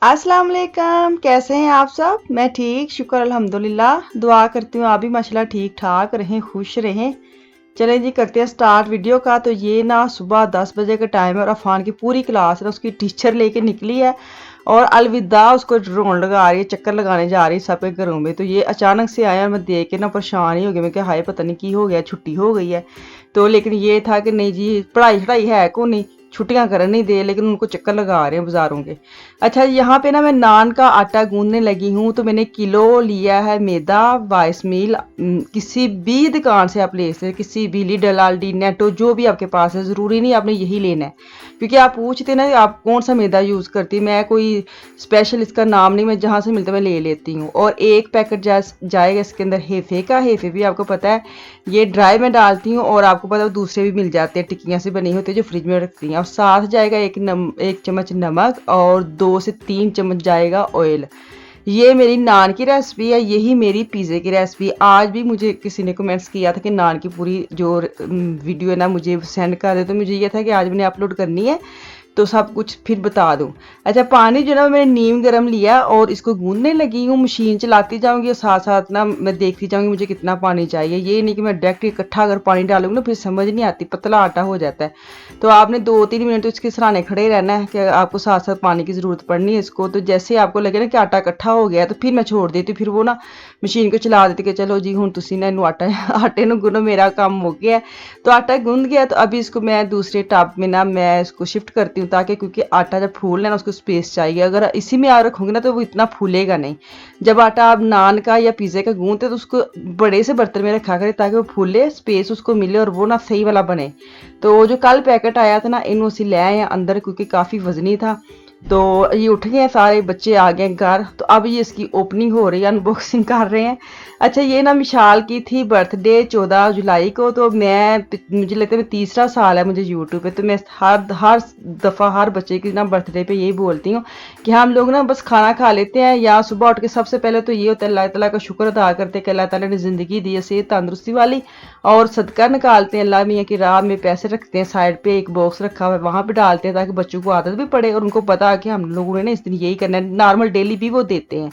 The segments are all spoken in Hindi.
अस्सलाम वालेकुम, कैसे हैं आप सब? मैं ठीक, शुक्र अल्हम्दुलिल्लाह। दुआ करती हूँ आप भी माशाल्लाह ठीक ठाक रहें, खुश रहें। चलें जी, करते हैं स्टार्ट वीडियो का। तो ये ना सुबह 10 बजे का टाइम है और अफान की पूरी क्लास है ना उसकी टीचर लेके निकली है और अलविदा उसको रोन लगा रही है, चक्कर लगाने जा रही है सबके घरों में। तो ये अचानक से आया और मैं देख के ना परेशान ही हो गई। मैं क्या हाय पता नहीं की हो गया, छुट्टी हो गई है। तो लेकिन ये था कि नहीं जी, पढ़ाई शढ़ाई है को नहीं, छुट्टियां कर नहीं दे, लेकिन उनको चक्कर लगा रहे हैं बाजारों के। अच्छा, यहाँ पे ना मैं नान का आटा गूंदने लगी हूँ। तो मैंने किलो लिया है मैदा, वाइस मील। किसी भी दुकान से आप ले सकते हैं, किसी भी लिडल, अल्डी, नेटो, जो भी आपके पास है। ज़रूरी नहीं आपने यही लेना है, क्योंकि आप पूछते ना आप कौन सा मैदा यूज़ करती। मैं कोई स्पेशल इसका नाम नहीं, मैं जहाँ से मिलता है मैं ले लेती हूँ। और एक पैकेट जाएगा इसके अंदर हेफे का। हेफे भी आपको पता है ये ड्राई मैं डालती हूँ, और आपको पता है दूसरे भी मिल जाते हैं, टिक्कियाँ से बनी होती है जो फ्रिज में रखती हैं। और साथ जाएगा एक चम्मच नमक और 2 से 3 चम्मच जाएगा ऑयल। ये मेरी नान की रेसिपी है, यही मेरी पिज़्ज़े की रेसिपी। आज भी मुझे किसी ने कमेंट्स किया था कि नान की पूरी जो वीडियो है ना मुझे सेंड कर दे। तो मुझे ये था कि आज मैंने अपलोड करनी है तो सब कुछ फिर बता दूं। अच्छा, पानी जो ना मैंने नीम गरम लिया और इसको गूंदने लगी हूँ। मशीन चलाती जाऊंगी और साथ साथ ना मैं देखती जाऊंगी मुझे कितना पानी चाहिए। ये नहीं कि मैं डायरेक्ट इकट्ठा अगर पानी डालूंगी ना फिर समझ नहीं आती, पतला आटा हो जाता है। तो आपने 2-3 मिनट तो इसके सराहने खड़े रहना है कि आपको साथ साथ पानी की ज़रूरत पड़नी है इसको। तो जैसे आपको लगे ना कि आटा इकट्ठा हो गया तो फिर मैं छोड़ देती हूँ, फिर वो ना मशीन को चला देती कि चलो जी हूँ तुसी ना इनू आटे नू गुनो, मेरा काम हो गया है। तो आटा गूंद गया, तो अभी इसको मैं दूसरे टब में ना मैं इसको शिफ्ट करती हूँ, ताकि क्योंकि आटा जब फूलना है ना उसको स्पेस चाहिए। अगर इसी में आप रखोगे ना तो वो इतना फूलेगा नहीं। जब आटा आप नान का या पिज़्ज़े का गूंदते तो उसको बड़े से बर्तन में रखा करें ताकि वो फूले, स्पेस उसको मिले और वो ना सही वाला बने। तो जो कल पैकेट आया था ना इन उसी ले आए हैं अंदर, क्योंकि काफ़ी वजनी था। तो ये उठ गए हैं, सारे बच्चे आ गए घर। तो अब ये इसकी ओपनिंग हो रही है, अनबॉक्सिंग कर रहे हैं। अच्छा, ये ना मिशाल की थी बर्थडे 14 जुलाई को। तो मुझे लगता है तीसरा साल है मुझे यूट्यूब पे। तो मैं हर दफ़ा हर बच्चे की ना बर्थडे पे यही बोलती हूँ कि हम लोग ना बस खाना खा लेते हैं या सुबह उठ के सबसे पहले तो ये होता है अल्लाह ताला का शुक्र अदा करते हैं कि अल्लाह ताला ने ज़िंदगी दी है, सेहत तंदुरुस्ती वाली। और सदका निकालते हैं, अल्लाह मियाँ की राह में पैसे रखते हैं, साइड पे एक बॉक्स रखा हुआ है वहाँ पे डालते हैं ताकि बच्चों को आदत भी पड़े और उनको पता है कि हम लोगों ने ना इस दिन यही करना है। नॉर्मल डेली भी वो देते हैं,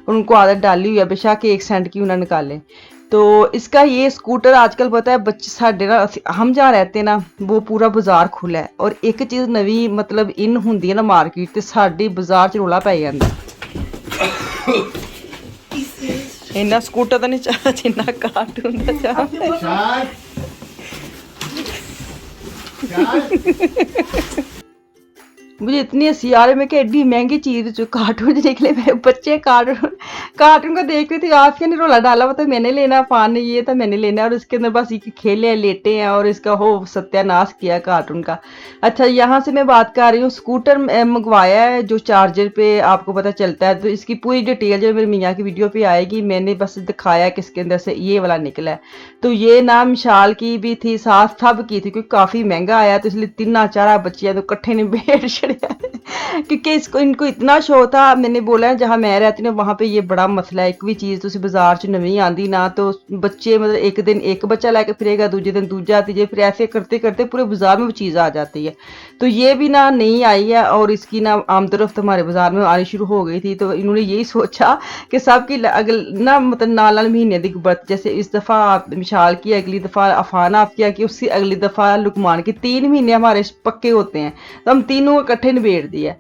उनको आदत डाली हुई है, बेशक 1 सेंट की ना निकालें। तो इसका ये स्कूटर आजकल पता है बच्चे साढ़े ना, हम जहाँ रहते हैं ना वो पूरा बाजार खुला है और एक चीज़ नवी मतलब इन होंगी है ना मार्केट ते साढ़े बाजार च रौला पै जाता। इन्ना स्कूटर तो नहीं चाह जिन्ना कार्टून का चाह। मुझे इतनी हंसी आ रही, मैं कि एड्डी महंगी चीज जो कार्टून निकले, मेरे बच्चे कार्टून कार्टून को देख रही थी। आफिया ने रोला डाला, मतलब मैंने लेना, पान ने ये था मैंने लेना, और इसके अंदर बस ये खेले हैं, लेटे हैं और इसका हो सत्यानाश किया कार्टून का। अच्छा, यहाँ से मैं बात कर रही हूँ, स्कूटर मंगवाया है जो चार्जर पे आपको पता चलता है। तो इसकी पूरी डिटेल जो मेरी मियाँ की वीडियो पे आएगी, मैंने बस दिखाया कि इसके अंदर से ये वाला निकला है। तो ये ना मिशाल की भी थी, साथ सब की थी, क्योंकि काफ़ी महंगा आया। तो इसलिए 3-4 बच्चियाँ तो इकट्ठे ने बैठ छड़िया क्योंकि इसको इनको इतना शौक था। मैंने बोला जहाँ मैं रहती हूँ वहाँ पे ये बड़ा मसला है, एक भी चीज़ तुम बाजार च नवी आंदी ना तो बच्चे मतलब एक दिन एक बच्चा लैके फिरेगा, दूजे दिन दूजा, तीजे, फिर ऐसे करते करते पूरे बाजार में वो चीज़ आ जाती है। तो ये भी ना नहीं आई है और इसकी ना आमदरफ्त हमारे बाजार में आनी शुरू हो गई थी। तो इन्होंने यही सोचा कि सबकी अगल ना मतलब नाल महीने की बर्थ, जैसे इस दफ़ा मिशाल की, अगली दफ़ा अफान आफिया की, उससे अगली दफ़ा लुकमान की। 3 महीने हमारे पक्के होते हैं, तो हम तीनों इकट्ठे निबेड़ दिया।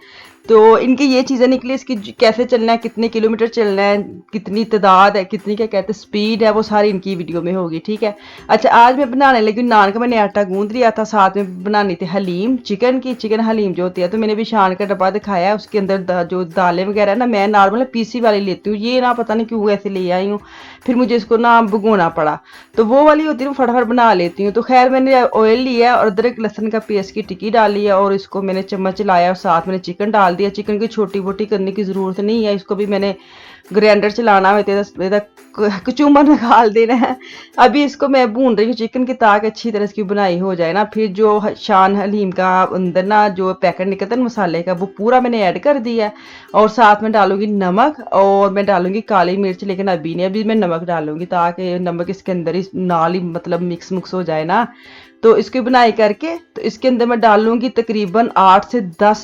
तो इनकी ये चीज़ें निकली, इसकी कैसे चलना है, कितने किलोमीटर चलना है, कितनी तादाद है, कितनी क्या कहते हैं स्पीड है, वो सारी इनकी वीडियो में होगी, ठीक है। अच्छा, आज मैं बनाने लगी नान का, मैंने आटा गूंद लिया था, साथ में बनानी थी हलीम चिकन की, चिकन हलीम जो होती है। तो मैंने भी शान का डब्बा दिखाया है, उसके अंदर जो दालें वगैरह ना मैं नॉर्मल पीसी वाली लेती हूँ, ये ना पता नहीं क्यों ऐसे ले आई हूँ, फिर मुझे इसको ना भगोना पड़ा। तो वो वाली होती है फटाफट बना लेती हूँ। तो खैर मैंने ऑयल लिया और अदरक लहसुन का पेस्ट की टिक्की डाली है और इसको मैंने चम्मच लाया और साथ मैंने चिकन डाल दिया। चिकन की छोटी बोटी करने की ज़रूरत नहीं है, इसको भी मैंने ग्राइंडर चलाना है, कचूमर निकाल देना है। अभी इसको मैं भून रही हूँ चिकन की, ताकि अच्छी तरह इसकी बुनाई हो जाए ना। फिर जो शान हलीम का अंदर ना जो पैकेट निकलता है मसाले का, वो पूरा मैंने ऐड कर दिया है और साथ में डालूंगी नमक और मैं डालूंगी काली मिर्च, लेकिन अभी नहीं, अभी मैं नमक डालूंगी ताकि नमक इसके अंदर ही नाल ही मतलब मिक्स हो जाए ना। तो इसकी बुनाई करके तो इसके अंदर मैं डालूंगी तकरीबन 8 से 10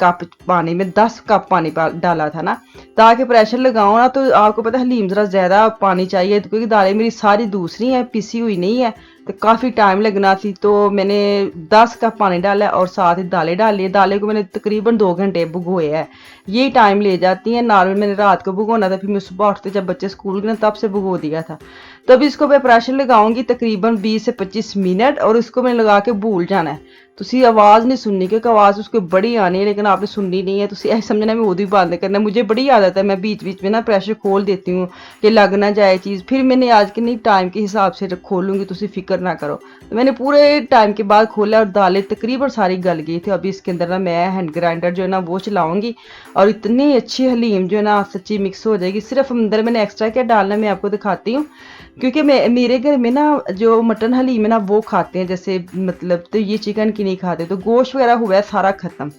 कप पानी में, 10 कप पानी डाला था ना, ताकि प्रेशर लगाओ ना तो आपको पता है हलीम ज़रा ज़्यादा पानी चाहिए, क्योंकि दालें मेरी सारी दूसरी हैं, पिसी हुई नहीं है, तो काफ़ी टाइम लगना थी। तो मैंने 10 कप पानी डाला और साथ ही दालें डाल लिए। दालें को मैंने तकरीबन 2 घंटे भिगोए है, ये टाइम ले जाती हैं। नॉर्मल मैंने रात को भिगोना था, फिर मैं सुबह उठते जब बच्चे स्कूल गए तब से भिगो दिया था। तो अभी इसको मैं प्रेशर लगाऊंगी तकरीबन 20 से 25 मिनट, और इसको मैंने लगा के भूल जाना है। तुसी आवाज़ नहीं सुननी, क्योंकि आवाज़ उसको बड़ी आनी है, लेकिन आपने सुननी नहीं है। तुसी ऐसे समझना मैं उदी बंद करना। मुझे बड़ी आदत है, मैं बीच बीच में ना प्रेशर खोल देती हूँ कि लग ना जाए चीज़। फिर मैंने आज के नहीं टाइम के हिसाब से खोलूँगी, तुसी फिक्र ना करो। तो मैंने पूरे टाइम के बाद खोला और दालें तकरीबन सारी गल गई थी। अभी इसके अंदर ना मैं हैंड ग्राइंडर जो है ना वो चलाऊँगी, और इतनी अच्छी हलीम जो है ना सच्ची मिक्स हो जाएगी। सिर्फ अंदर मैंने एक्स्ट्रा क्या डालना मैं आपको दिखाती हूँ, क्योंकि मेरे घर में ना जो मटन हलीम है ना वो खाते हैं, जैसे मतलब तो ये चिकन की नहीं खाते, तो गोश्त वगैरह हुआ है सारा खत्म।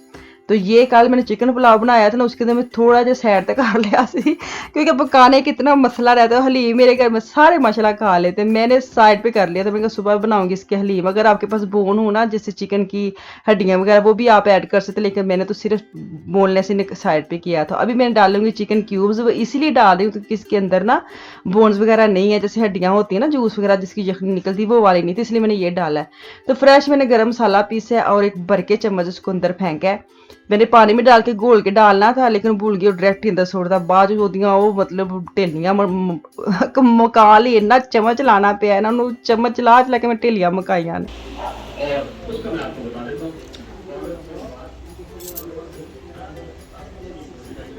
तो ये कल मैंने चिकन पुलाव बनाया था ना, उसके अंदर मैं थोड़ा जिहा साइड तक कर लिया सी, क्योंकि पकाने का इतना मसला रहता है। हलीम मेरे घर में सारे मसाला खा लेते हैं, मैंने साइड पे कर लिया था। मैंने सुबह बनाऊंगी इसके हलीम। अगर आपके पास बोन हो ना, जैसे चिकन की हड्डियाँ वगैरह, वो भी आप ऐड कर सकते, लेकिन मैंने तो सिर्फ बोनलेस ही साइड पे किया था। अभी मैं डालूंगी चिकन क्यूब्स, वो इसीलिए डाल रही हूँ क्योंकि इसके अंदर ना बोन्स वगैरह नहीं है, जैसे हड्डियाँ होती है ना जूस वगैरह जिसकी यखनी निकलती है, वो वाली नहीं थी, इसलिए मैंने ये डाला है। तो फ्रेश मैंने गर्म मसाला पीसा है और एक भर के चम्मच उसको अंदर फेंका है। मैंने पानी में डाल के घोल के डालना था, लेकिन भूल गई, डायरेक्ट अंदर सुटता। बाद वो मतलब ढेलियां मका ली, इन्ना चम्मच लाना पिया ना, चम्मच ला चला के मैं ढेलियां मकाइया ने।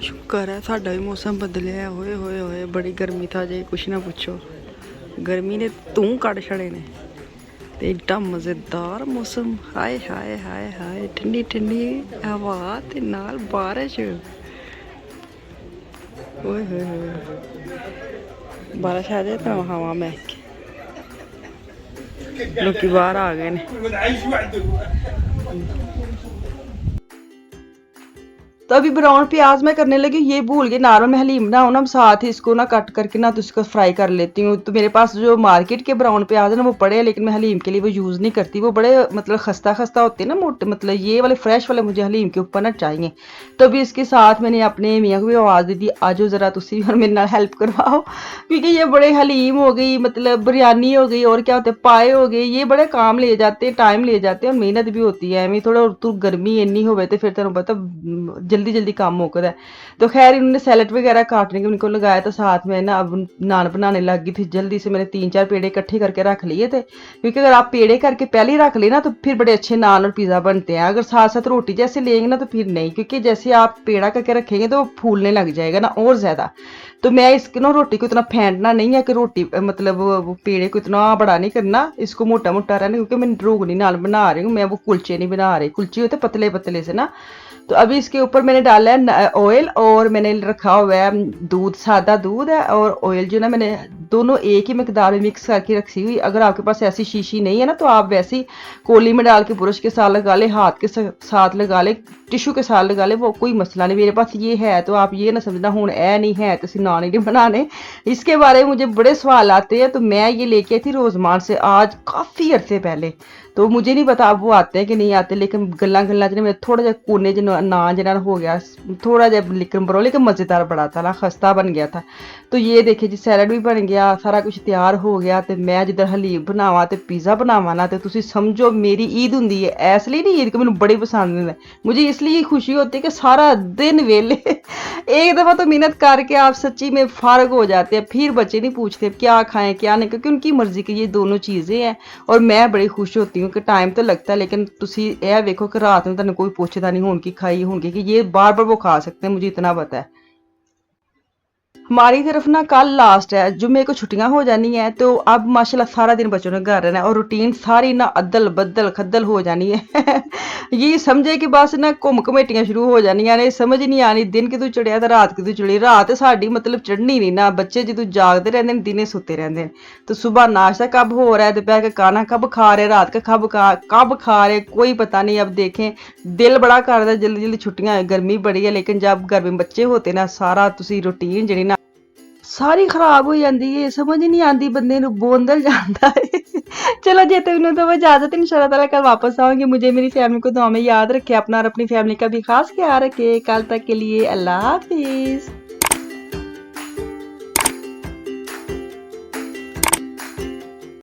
शुक्र है साडा भी मौसम बदलिया। होए होए होए बड़ी गर्मी था जे, कुछ ना पूछो। गर्मी ने तू कड़ छड़े ने, ते एड्डा मज़ेदार मौसम। हाय हाय हाय हाय, ठंडी ठंडी हवा ते नाल बारिश। ओए होए होए, बारिश आ जाए तो हवा महक लोग बाहर आ गए ने। तो अभी ब्राउन प्याज मैं करने लगी, ये भूल गई। नॉर्मल मैं हलीम बनाऊँ ना, साथ ही इसको ना कट करके ना तो इसको फ्राई कर लेती हूँ। तो मेरे पास जो मार्केट के ब्राउन प्याज है ना वो पड़े हैं, लेकिन मैं हलीम के लिए वो यूज़ नहीं करती। वो बड़े मतलब खस्ता खस्ता होते हैं ना, मोटे, मतलब ये वाले फ्रेश वाले मुझे हलीम के ऊपर ना चाहिए। तो अभी इसके साथ मैंने अपने मियाँ को भी आवाज़ दे दी, आजो ज़रा तुसी और मेरे नाल हेल्प करवाओ, क्योंकि ये बड़े हलीम हो गई, मतलब बिरयानी हो गई, और क्या होते हैं पाए हो गए, ये बड़े काम ले जाते हैं, टाइम ले जाते हैं और मेहनत भी होती है। मैं थोड़ा तू गर्मी इन्नी होवे तो फिर तेन पता जल्दी जल्दी काम मुकदा है। तो खैर इन्होंने सैलड वगैरह काटने के उनको लगाया, तो साथ में ना अब नान बनाने लग गई थी। जल्दी से मैंने 3-4 पेड़े इकट्ठे करके रख लिए थे, क्योंकि अगर आप पेड़े करके पहले ही रख ले ना तो फिर बड़े अच्छे नान और पिज़्ज़ा बनते हैं। अगर साथ साथ रोटी जैसे लेंगे ना तो फिर नहीं, क्योंकि जैसे आप पेड़ा करके रखेंगे तो वो फूलने लग जाएगा ना और ज़्यादा। तो मैं इसको ना रोटी को इतना फेंटना नहीं है कि रोटी मतलब वो पेड़े को इतना बड़ा नहीं करना, इसको मोटा मोटा रहना, क्योंकि मैं रोगनी नान बना रही हूँ, मैं वो कुलचे नहीं बना रही। कुलचे होते पतले पतले से ना। तो अभी इसके ऊपर मैंने डाला है ऑयल, और मैंने रखा हुआ है दूध, सादा दूध है और ऑयल जो ना मैंने दोनों एक ही मकदार में मिक्स करके रखी हुई। अगर आपके पास ऐसी शीशी नहीं है ना तो आप वैसी कोली में डाल के ब्रश के साथ लगा ले, हाथ के साथ लगा ले, टिशू के साथ लगा ले, वो कोई मसला नहीं। मेरे पास ये है, तो आप ये ना समझना हूँ ए नहीं है तो नान ही नहीं बनाने। इसके बारे में मुझे बड़े सवाल आते हैं, तो मैं ये लेके आई थी रोजमान से आज काफ़ी अरसे पहले। तो मुझे नहीं पता अब वो आते हैं कि नहीं आते, लेकिन गल्ला गल्ला च मेरे थोड़ा जहा कोने च ना जना हो गया, थोड़ा जहा लेकिन बरो, लेकिन मज़ेदार बड़ा था ना, खस्ता बन गया था। तो ये देखिए जी सैलड भी बन गया, सारा कुछ तैयार हो गया। तो मैं जिधर हलीम बनावा तो पिज़्ज़ा बनावा ना, तो तुसी समझो मेरी ईद होंगी है। इसलिए नहीं ईद कि मैंने बड़ी पसंद है, मुझे इसलिए खुशी होती है कि सारा दिन वेले एक दफ़ा तो मेहनत करके आप सच्ची में फारग हो जाते हैं, फिर बच्चे नहीं पूछते क्या खाएं क्या नहीं, क्योंकि उनकी मर्जी की ये दोनों चीज़ें हैं। और मैं बड़ी खुश होती हूँ कि टाइम तो लगता है, लेकिन तुसी यह देखो कि रात में तुम कोई पूछता नहीं होंगी खाई होंगी, कि ये बार बार वो खा सकते हैं, मुझे इतना पता है। हमारी तरफ ना कल लास्ट है, जुम्मे को छुट्टियां हो जानी है, तो अब माशाल्लाह सारा दिन बच्चों ने घर रहना है और रूटीन सारी ना अदल बदल खद्दल हो जानी है। ये समझे कि बस ना घुम घमेटियां शुरू हो जानियां ने, समझ नहीं आनी दिन कितों चढ़िया तो रात कितों चढ़ी। रात साड़ी मतलब चढ़नी नहीं ना, बच्चे जो जागते रहते हैं दिने सुते रहते हैं। तो सुबह नाश्ता कब हो रहा है, दोपहर का खाना कब खा रहे, रात का कब खा रहे, कोई पता नहीं। अब देखें दिल बड़ा करता है जल्दी जल्दी छुट्टियां, गर्मी बड़ी है, लेकिन जब घर में बच्चे होते ना सारा तुसी रूटीन जी ना ਸਾਰੀ ਖਰਾਬ ਹੋ ਜਾਂਦੀ ਹੈ, ਸਮਝ ਹੀ ਨਹੀਂ ਆਉਂਦੀ, ਬੰਦੇ ਨੂੰ ਬੋਂਦਲ ਜਾਂਦਾ है। चलो जी तो इन्हों तो इजाजत, इंशाल्लाह ताला कल वापस आऊंगी। मुझे मेरी फैमिली को दुआ में याद रखे अपना और अपनी फैमिली का भी खास ख्याल रखे। कल तक के लिए अल्लाह हाफिज।